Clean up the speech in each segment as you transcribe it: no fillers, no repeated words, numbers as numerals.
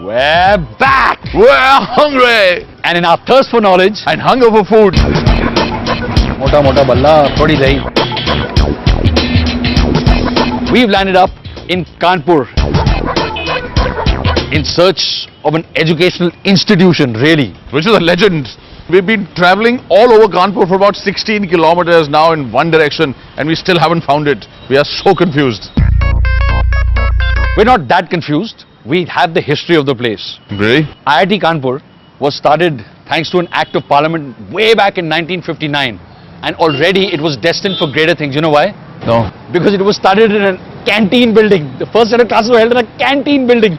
We're back! We're hungry! And in our thirst for knowledge And hunger for food. Mota mota balla, thodi dahi. We've landed up in Kanpur in search of an educational institution, really. Which is a legend. We've been traveling all over Kanpur for about 16 kilometers now in one direction and we still haven't found it. We are so confused. We're not that confused. We have the history of the place. Really? IIT Kanpur was started thanks to an act of parliament way back in 1959. And already it was destined for greater things. You know why? No. Because it was started in a canteen building. The first set of classes were held in a canteen building.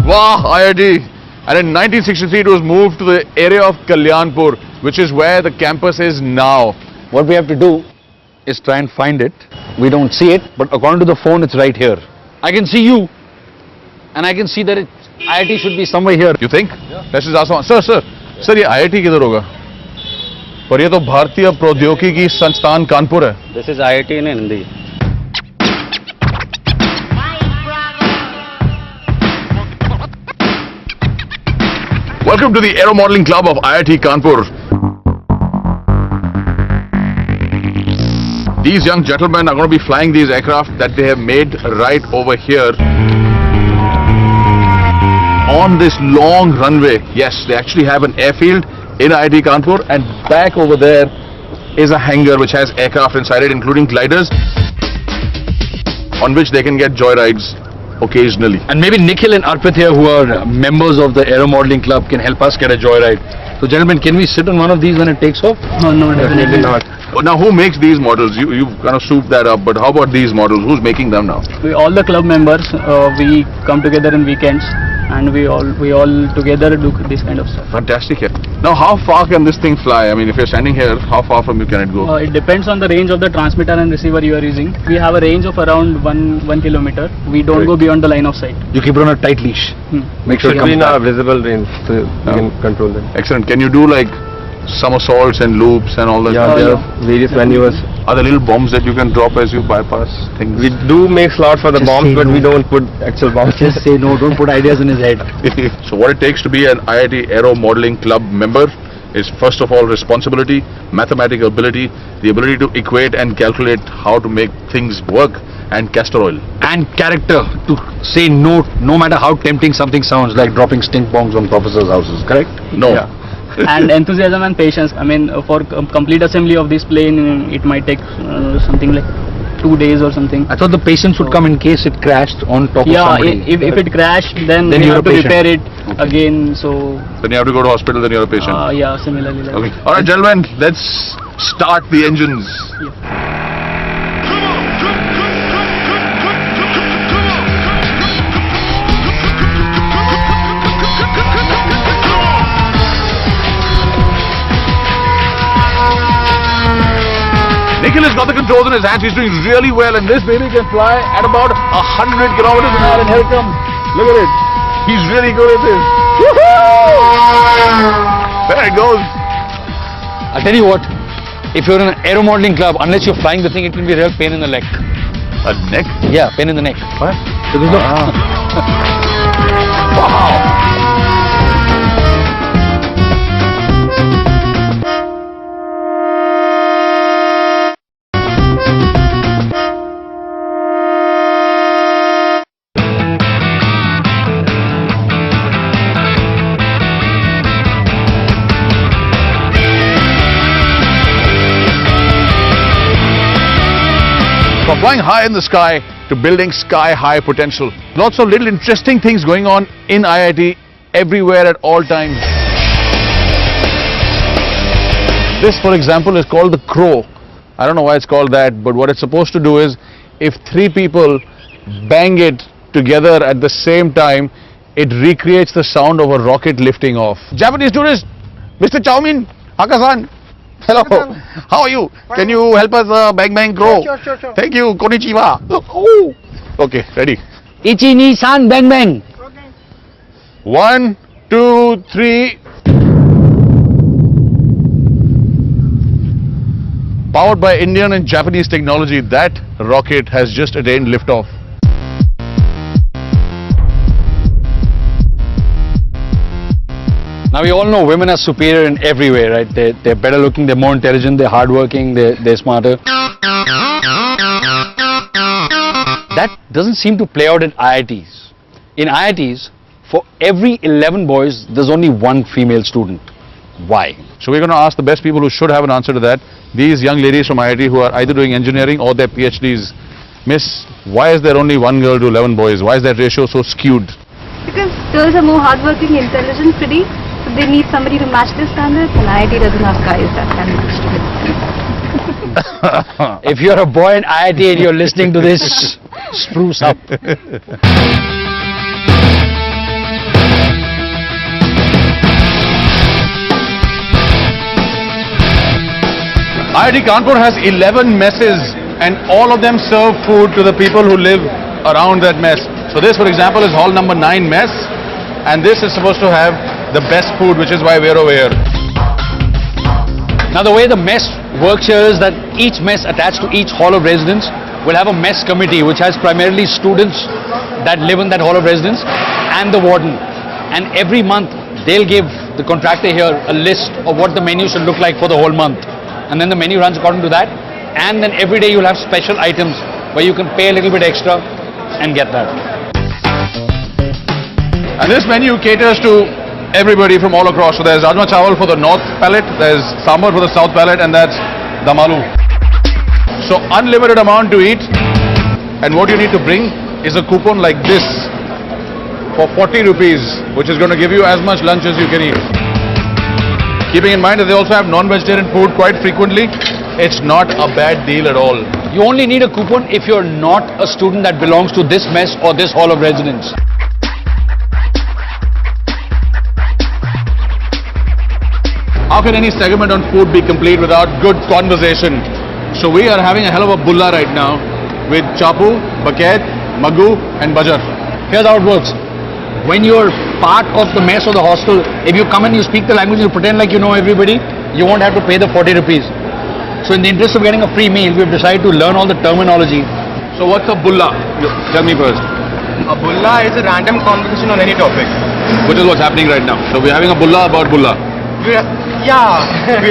Wow, IIT. And in 1963 it was moved to the area of Kalyanpur, which is where the campus is now. What we have to do is try and find it. We don't see it, but according to the phone, it's right here. I can see you, and I can see that IIT should be somewhere here. You think? Yeah. Let's just ask one. Sir, ये IIT किधर होगा? पर ये तो भारतीय प्रौद्योगिकी संस्थान कानपुर है. This is IIT in Hindi. Welcome to the Aero Modeling Club of IIT Kanpur. These young gentlemen are going to be flying these aircraft that they have made right over here on this long runway. Yes, they actually have an airfield in IIT Kanpur, and back over there is a hangar which has aircraft inside it, including gliders on which they can get joyrides occasionally. And maybe Nikhil and Arpit here, who are members of the Aero Modeling Club, can help us get a joyride. So gentlemen, can we sit on one of these when it takes off? No, definitely not. But now who makes these models? You've kind of souped that up, but how about these models? Who's making them now? All the club members, we come together in weekends and we all together do this kind of stuff. Fantastic. Yeah. Now how far can this thing fly? I mean, if you're standing here, how far from you can it go? It depends on the range of the transmitter and receiver you are using. We have a range of around 1 kilometer. We don't go beyond the line of sight. You keep it on a tight leash. Make sure it comes in back. a visible range, so you can control them. Excellent. Can you do like somersaults and loops and all that? Yeah, there are various maneuvers. Are there little bombs that you can drop as you bypass things? We do make slots for the Just bombs, say but no. we don't put actual bombs. Just say no, don't put ideas in his head. So what it takes to be an IIT Aero Modeling Club member is first of all responsibility, mathematical ability, the ability to equate and calculate how to make things work, and castor oil. And character to say no, no matter how tempting something sounds, like dropping stink bombs on professors' houses, correct? No. Yeah. And enthusiasm and patience. I mean, for complete assembly of this plane, it might take something like 2 days or something. I thought the patients would come in case it crashed on top of somebody. If it crashed, then we you're have a to patient. repair it again. So Then you have to go to hospital, then you're a patient. yeah, similarly. Like Okay. Alright gentlemen, let's start the engines. Nikhil has got the controls in his hands. He's doing really well, and this baby can fly at about 100 kilometers an hour. And here it comes. Look at it. He's really good at this. Woohoo! There it goes. I'll tell you what, if you're in an aero modeling club, unless you're flying the thing, it can be a real pain in the neck. A neck? Yeah, pain in the neck. What? Because look. Wow. From flying high in the sky to building sky-high potential. Lots of little interesting things going on in IIT everywhere at all times. This, for example, is called the crow. I don't know why it's called that, but what it's supposed to do is, if 3 people bang it together at the same time, it recreates the sound of a rocket lifting off. Japanese tourist, Mr. Chowmin, Hakasan. Hello, how are you? Can you help us bang bang crow? Sure. Thank you, konnichiwa. Oh. Okay, ready. Ichi ni san bang bang. 1, 2, 3. Powered by Indian and Japanese technology, that rocket has just attained liftoff. Now we all know women are superior in every way, right? They're better looking, they're more intelligent, they're hardworking, they're smarter. That doesn't seem to play out in IITs. In IITs, for every 11 boys, there's only one female student. Why? So we're going to ask the best people who should have an answer to that. These young ladies from IIT who are either doing engineering or their PhDs. Miss, why is there only one girl to 11 boys? Why is that ratio so skewed? Because girls are more hardworking, intelligent, pretty. So they need somebody to match their standards, and IIT doesn't have guys that can match. If you're a boy in IIT and you're listening to this, spruce up. IIT Kanpur has 11 messes and all of them serve food to the people who live around that mess. So this, for example, is hall number 9 mess, and this is supposed to have the best food, which is why we're over here. Now the way the mess works here is that each mess attached to each hall of residence will have a mess committee which has primarily students that live in that hall of residence and the warden. And every month they'll give the contractor here a list of what the menu should look like for the whole month. And then the menu runs according to that. And then every day you'll have special items where you can pay a little bit extra and get that. And this menu caters to everybody from all across. So there's Rajma Chawal for the north palate, there's Sambar for the south palate, and that's Damalu. So unlimited amount to eat, and what you need to bring is a coupon like this for 40 rupees, which is going to give you as much lunch as you can eat. Keeping in mind that they also have non-vegetarian food quite frequently, it's not a bad deal at all. You only need a coupon if you're not a student that belongs to this mess or this hall of residence. How can any segment on food be complete without good conversation? So we are having a hell of a bulla right now with chapu, baket, maggu and bajar. Here's how it works. When you're part of the mess or the hostel, if you come and you speak the language, you pretend like you know everybody, you won't have to pay the 40 rupees. So in the interest of getting a free meal, we've decided to learn all the terminology. So what's a bulla? Tell me first. A bulla is a random conversation on any topic. Which is what's happening right now. So we're having a bulla about bulla. We're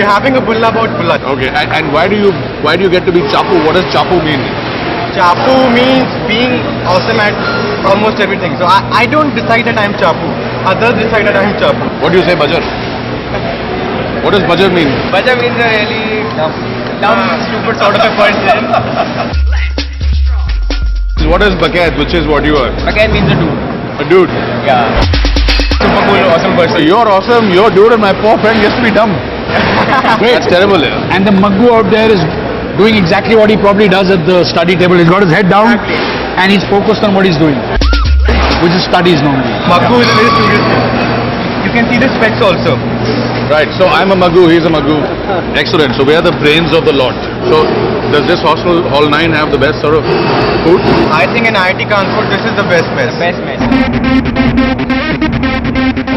having a bulla about bulla. Okay, and why do you get to be chapu? What does chapu mean? Chapu means being awesome at almost everything. So I don't decide that I'm chapu. Others decide that I'm chapu. What do you say, bajar? What does bajar mean? Baja means a really dumb, stupid sort of a person. What is baket, which is what you are? Again means a dude. A dude. Yeah. Super cool, awesome So person. you're awesome, you're dude, and my poor friend gets to be dumb. That's terrible. Yeah. And the Maggu out there is doing exactly what he probably does at the study table. He's got his head down and he's focused on what he's doing, which is studies normally. Maggu is a very serious thing. You can see the specs also. Right, so I'm a maggu, he's a maggu. Excellent, so we are the brains of the lot. So does this hostel, Hall 9, have the best sort of food? I think in IIT Kanpur this is the best mess. The best mess.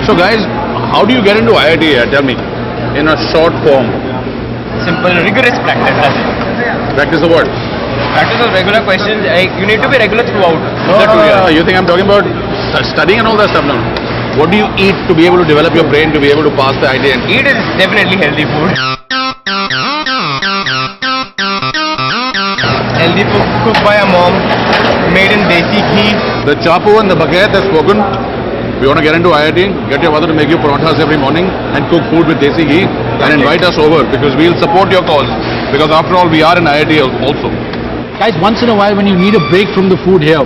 So guys, how do you get into IIT here? Tell me, in a short form. Simple, rigorous practice. That's it. Practice of what? Practice of regular questions. You need to be regular throughout. You think I'm talking about studying and all that stuff now? What do you eat to be able to develop your brain to be able to pass the IIT? Eat is definitely healthy food. Healthy food cooked by a mom, made in desi ghee. The chapu and the baguette has spoken. We want to get into IIT, get your mother to make you parathas every morning and cook food with desi ghee and invite us over because we'll support your cause. Because after all, we are in IIT also. Guys, once in a while when you need a break from the food here,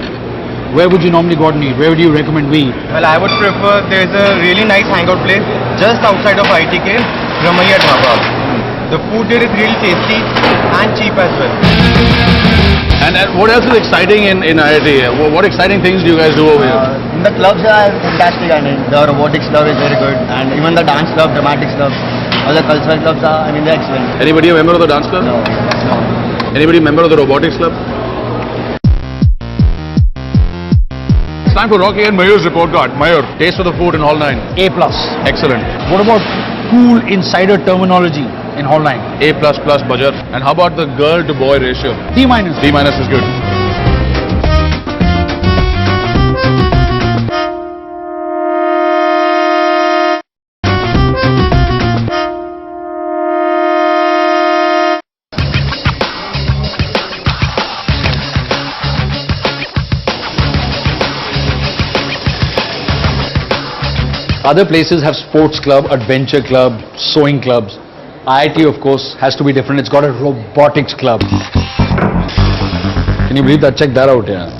where would you normally go and eat? Where would you recommend we eat? Well, I would prefer, there's a really nice hangout place just outside of ITK, Ramaiya Dhaba. The food there is really tasty and cheap as well. And what else is exciting in IIT? What exciting things do you guys do over here? The clubs are fantastic. I mean, the robotics club is very good, and even the dance club, dramatics club, all the cultural clubs are, I mean, they're excellent. Anybody a member of the dance club? No. Anybody member of the robotics club? It's time for Rocky and Mayur's report card. Mayur, taste of the food in Hall 9. A+. Excellent. What about cool insider terminology in Hall 9? A++ budget. And how about the girl to boy ratio? D-. D- is good. Other places have sports club, adventure club, sewing clubs. IIT, of course, has to be different. It's got a robotics club. Can you believe that? Check that out, yeah.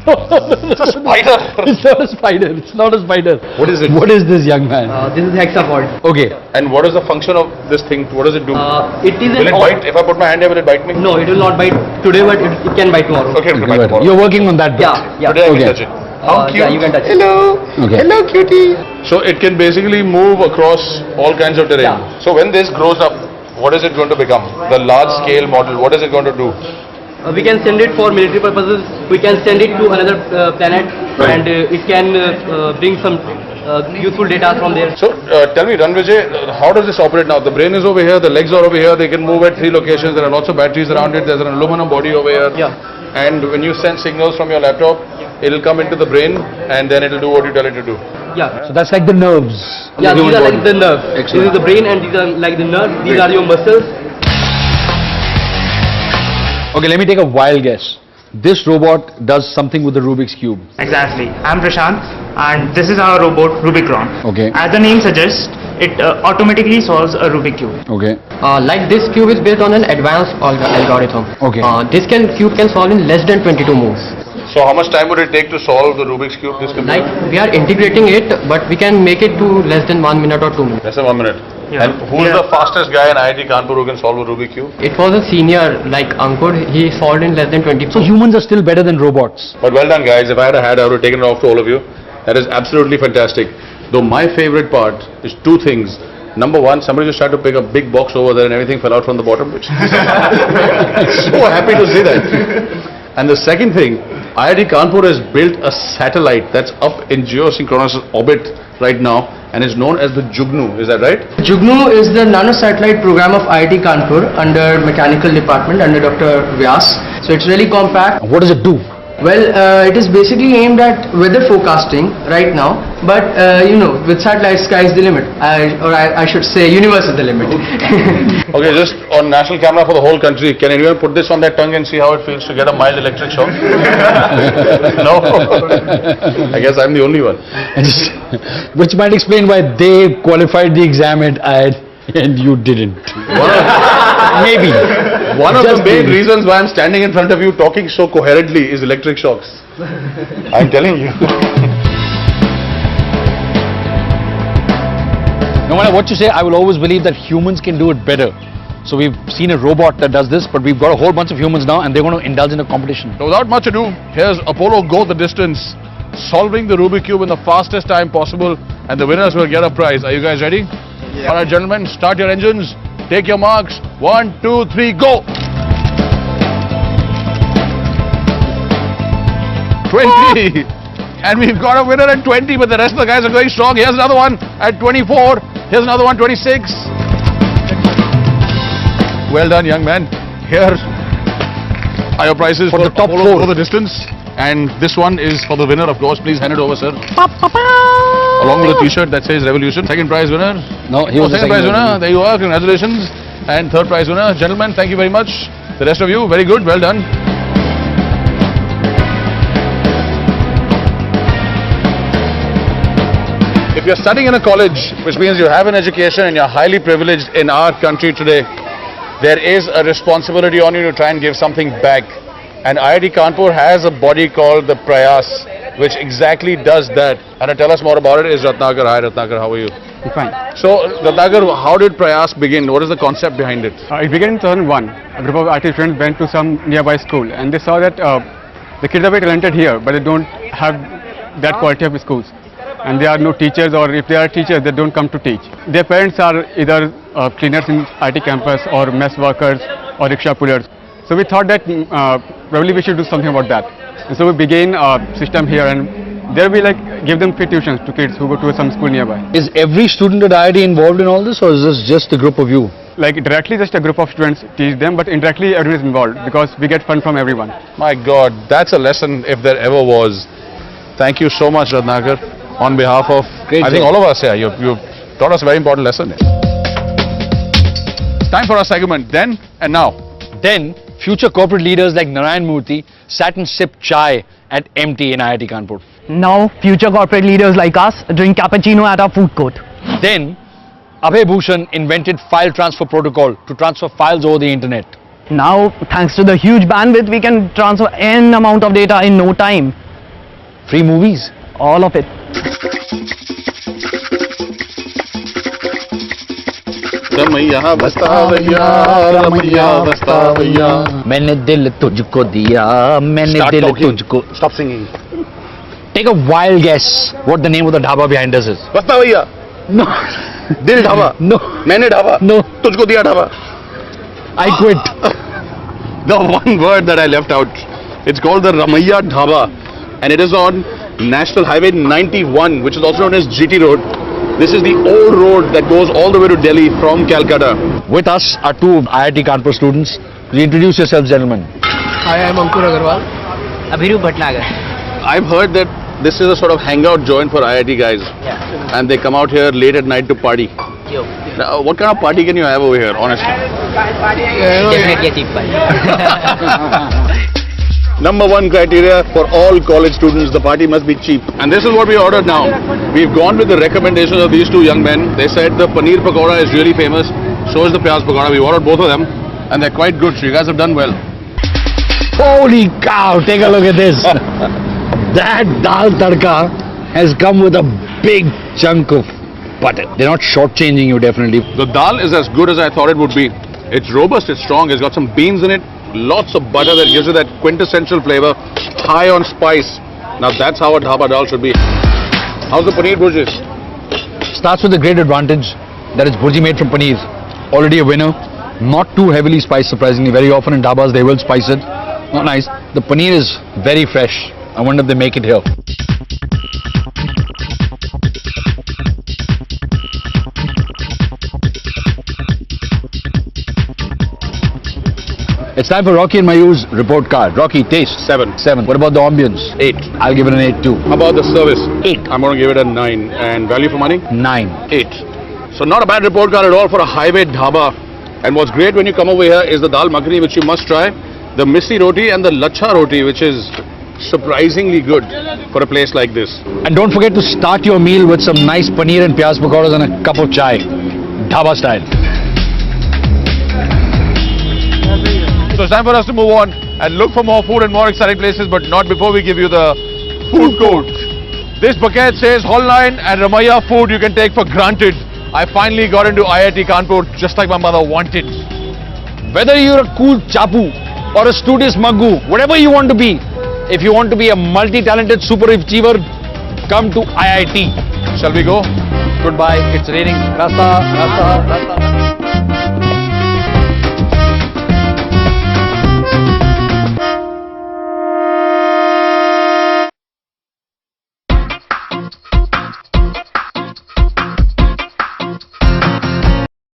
It's a spider. It's not a spider. It's not a spider. What is it? What is this, young man? This is hexapod. Okay. And what is the function of this thing? What does it do? It is Will it bite? If I put my hand here, will it bite me? No, it will not bite today, but it can bite tomorrow. Okay, it will bite tomorrow. You're working on that bit. Yeah. Today I Okay. can touch it. How cute. Yeah, you can touch it. Hello. Okay. Hello, cutie. So it can basically move across all kinds of terrain. Yeah. So when this grows up, what is it going to become? The large scale model, what is it going to do? We can send it for military purposes. We can send it to another planet, and it can bring some useful data from there. So tell me, Ranvijay, how does this operate now? The brain is over here, the legs are over here, they can move at 3 locations, there are lots of batteries around it, there's an aluminum body over here. Yeah. And when you send signals from your laptop, it'll come into the brain and then it'll do what you tell it to do. Yeah. So that's like the nerves. of Yeah, the these human are body. like the nerves. Excellent. This is the brain, and these are like the nerves. These are your muscles. Okay, let me take a wild guess. This robot does something with the Rubik's Cube. Exactly. I'm Prashant, and this is our robot Rubicron. Okay. As the name suggests, it automatically solves a Rubik cube. Okay. Like this cube is based on an advanced algorithm. Okay. This cube can solve in less than 22 moves. So how much time would it take to solve the Rubik's Cube? This computer? Like we are integrating it, but we can make it to less than 1 minute or 2 minutes. Less than 1 minute. Yeah. And who's Yeah. the fastest guy in IIT Kanpur who can solve a Rubik's Cube? It was a senior like Ankur. He solved in less than 20. So humans are still better than robots. But well done, guys. If I had a hat, I would have taken it off to all of you. That is absolutely fantastic. Though my favorite part is 2 things. Number 1, somebody just tried to pick a big box over there and everything fell out from the bottom. Which so happy to see that. And the second thing, IIT Kanpur has built a satellite that's up in geosynchronous orbit right now and is known as the Jugnu. Is that right? Jugnu is the nano-satellite program of IIT Kanpur under mechanical department under Dr. Vyas. So it's really compact. What does it do? Well, it is basically aimed at weather forecasting right now, but with satellite, sky is the limit. I should say, universe is the limit. Okay, just on national camera for the whole country, can anyone put this on their tongue and see how it feels to get a mild electric shock? No? I guess I'm the only one. Which might explain why they qualified the exam at IIT and you didn't. Maybe. One of the Just main maybe. reasons why I'm standing in front of you talking so coherently is electric shocks. I'm telling you. No matter what you say, I will always believe that humans can do it better. So we've seen a robot that does this, but we've got a whole bunch of humans now and they're going to indulge in a competition. So without much ado, here's Apollo Go the Distance, solving the Rubik Cube in the fastest time possible, and the winners will get a prize. Are you guys ready? Yeah. Alright gentlemen, start your engines, take your marks, 1, 2, 3, go! 20! And we've got a winner at 20, but the rest of the guys are going strong. Here's another one at 24, here's another one, 26. Well done, young man. Here are your prizes For the top Apollo 4. Go the Distance. And this one is for the winner, of course. Please hand it over, sir. Along with a t-shirt that says Revolution. Second prize winner. No, he was the second prize winner. winner. There you are. Congratulations. And third prize winner. Gentlemen, thank you very much. The rest of you, very good. Well done. If you're studying in a college, which means you have an education and you're highly privileged in our country today, there is a responsibility on you to try and give something back. And IIT Kanpur has a body called the Prayas, which exactly does that. And to tell us more about it is Ratnakar. Hi Ratnakar, how are you? Fine. So Ratnakar, how did Prayas begin? What is the concept behind it? It began in 2001. A group of IT students went to some nearby school and they saw that the kids are very talented here, but they don't have that quality of schools. And there are no teachers, or if there are teachers, they don't come to teach. Their parents are either cleaners in IT campus or mess workers or rickshaw pullers. So we thought that probably we should do something about that. And so we began a system here, and there we give them free tuitions to kids who go to some school nearby. Is every student at IIT involved in all this, or is this just a group of you? Directly just a group of students teach them, but indirectly everyone is involved because we get fund from everyone. My God, that's a lesson if there ever was. Thank you so much, Ratnakar, on behalf of, Great I think job. all of us here. You've taught us a very important lesson. Time for our segment, Then and Now. Then, future corporate leaders like Narayan Murthy sat and sipped chai at MT in IIT Kanpur. Now future corporate leaders like us drink cappuccino at our food court. Then, Abhay Bhushan invented file transfer protocol to transfer files over the internet. Now, thanks to the huge bandwidth, we can transfer n amount of data in no time. Free movies. All of it. Ramaiah बस्ता भैया, रमैया बस्ता भैया. मैंने दिल तुझको दिया, मैंने दिल तुझको. Stop singing. Take a wild guess what the name of the dhaba behind us is. बस्ता भैया. No. दिल ढाबा. No. मैंने ढाबा. No. तुझको दिया dhaba. I quit. The one word that I left out. It's called the Ramaiya Dhaba, and it is on National Highway 91, which is also known as GT Road. This is the old road that goes all the way to Delhi from Calcutta. With us are two IIT Kanpur students. Will you introduce yourselves, gentlemen? Hi, I'm Ankur Agarwal. Abhiru Bhatnagar. I've heard that this is a sort of hangout joint for IIT guys, Yeah. and they come out here late at night to party. Yo. Now, what kind of party can you have over here, honestly? Definitely a cheap party. Number one criteria for all college students, the party must be cheap. And this is what we ordered now. We've gone with the recommendations of these two young men. They said the paneer pakora is really famous, so is the pyaz pakora. We ordered both of them, and they're quite good, so you guys have done well. Holy cow, take a look at this. That dal tadka has come with a big chunk of butter. They're not shortchanging you, definitely. The dal is as good as I thought it would be. It's robust, it's strong, it's got some beans in it, lots of butter that gives it that quintessential flavor, high on spice. Now that's how a dhaba dal should be. How's the paneer bhurji? Starts with the great advantage that it's bhurji made from paneer. Already a winner. Not too heavily spiced, surprisingly. Very often in dhabas they will spice it. Not nice. The paneer is very fresh. I wonder if they make it here. It's time for Rocky and Mayur's report card. Rocky, taste. 7. 7. What about the ambience? 8. I'll give it an 8 too. How about the service? 8. I'm going to give it a 9. And value for money? 9. 8. So not a bad report card at all for a highway dhaba. And what's great when you come over here is the dal makhani, which you must try, the missi roti and the lacha roti, which is surprisingly good for a place like this. And don't forget to start your meal with some nice paneer and pyaz pakoras and a cup of chai. Dhaba style. So it's time for us to move on and look for more food and more exciting places, but not before we give you the food court. This bucket says Hall 9 and Ramaiya food you can take for granted. I finally got into IIT Kanpur just like my mother wanted. Whether you're a cool chapu or a studious maggu, whatever you want to be, if you want to be a multi-talented super achiever, come to IIT. Shall we go? Goodbye. It's raining. Rasta, rasta, rasta.